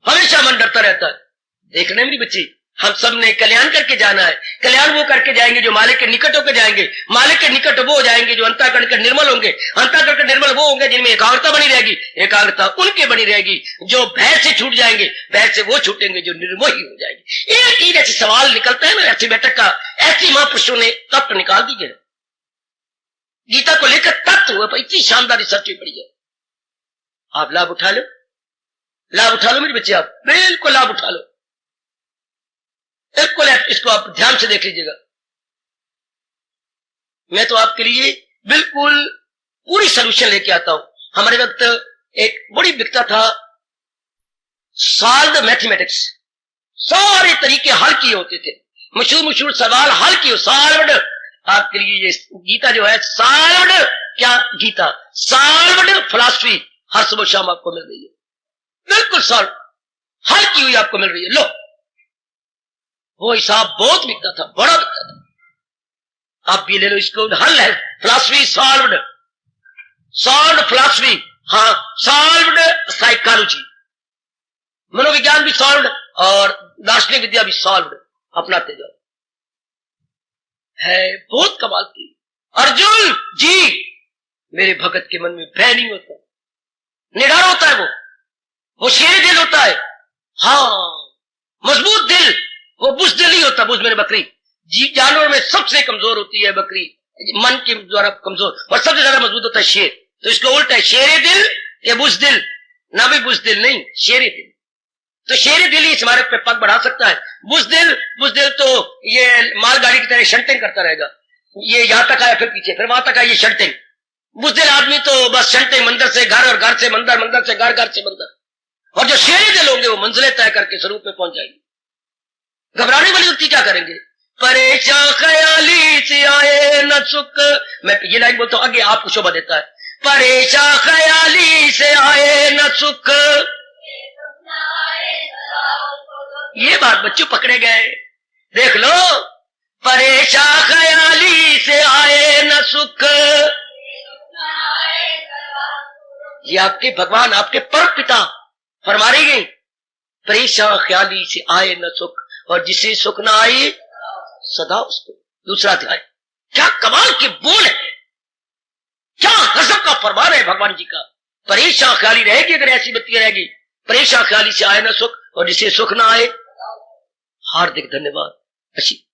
हमेशा मन डरता रहता है। देखने मेरी बच्ची, हम सब ने कल्याण करके जाना है। कल्याण वो करके जाएंगे जो मालिक के निकट होकर जाएंगे, मालिक के निकट वो हो जाएंगे जो अंतःकरण के निर्मल होंगे, अंतःकरण के निर्मल वो होंगे जिनमें एकाग्रता बनी रहेगी, एकाग्रता उनके बनी रहेगी जो भय से छूट जाएंगे, भय से वो छूटेंगे जो निर्मोही हो जाएंगे। एक ही जैसे सवाल निकलता है ना ऐसे बैठक का, ऐसी महापुरुषों ने तत्व निकाल दीजिए। गीता को लेकर तत्व हुआ, इतनी शानदार रिसर्च पड़ी है। आप लाभ उठा लो, लाभ उठा लो मेरे बच्चे, आप बिल्कुल लाभ उठा लो, बिल्कुल। इसको आप ध्यान से देख लीजिएगा। मैं तो आपके लिए बिल्कुल पूरी सोल्यूशन लेके आता हूं। हमारे वक्त एक बड़ी बिकता था सॉल्व मैथमेटिक्स, सारे तरीके हल किए होते थे, मशहूर सवाल हल किए, सॉल्व्ड। आपके लिए ये गीता जो है सॉल्व्ड, क्या गीता सॉल्व्ड फिलॉसफी हर सुबह शाम आपको मिल रही है, बिल्कुल सॉल्व, हल की हुई आपको मिल रही है। लो, वो हिसाब बहुत बिकता था, बड़ा बिकता था। आप भी ले लो, इसको हल है, फिलॉसफी सॉल्व्ड, सॉल्व्ड फिलॉसफी, हाँ सॉल्व्ड साइकोलॉजी, मनोविज्ञान भी सॉल्व्ड और दार्शनिक विद्या भी सॉल्व्ड, अपनाते जाओ। है बहुत कमाल की। अर्जुन जी, मेरे भगत के मन में भय नहीं होता, निडर होता है, वो शेर दिल होता है, हाँ मजबूत दिल, वो बुज़दिल नहीं होता। बुज़ मेरे बकरी, जी जानवर में सबसे कमजोर होती है बकरी, मन के द्वारा कमजोर, और सबसे ज्यादा मजबूत होता है शेर। तो इसको उल्टा है, शेर दिल या बुज़दिल, ना भी बुज़दिल नहीं, शेर दिल। तो शेर दिल ही स्मारक पे पग बढ़ा सकता है। बुज़दिल तो ये मालगाड़ी की तरह शंटिंग करता रहेगा, ये यहां तक आया फिर पीछे, फिर वहां तक आया, ये शंटिंग। बुज़दिल आदमी तो बस शंटिंग, मंदिर से घर और घर से मंदिर, मंदिर से घर, घर से मंदिर। और जो शेर दिल होंगे वो मंजिलें तय करके स्वरूप में पहुंच जाएंगे। घबराने वाली व्यक्ति क्या करेंगे? परेशान ख्याली से आए न सुख, मैं ये लाइन बोलता हूं, आगे आपको शोभा देता है। परेशान ख्याली से आए न सुख, ये बात बच्चों पकड़े गए, देख लो। परेशान ख्याली से आए न सुख, ये आपके भगवान, आपके परम पिता फरमा रही गई, परेशान ख्याली से आए न सुख, और जिसे सुख न आए सदा उसको। दूसरा अध्याय, क्या के बोल है। क्या गजब का फरमान है भगवान जी का। परेशान ख्याली रहेगी अगर ऐसी बत्तियां रहेगी, परेशान ख्याली से आए ना सुख, और जिसे सुख ना आए। हार्दिक धन्यवाद। अच्छी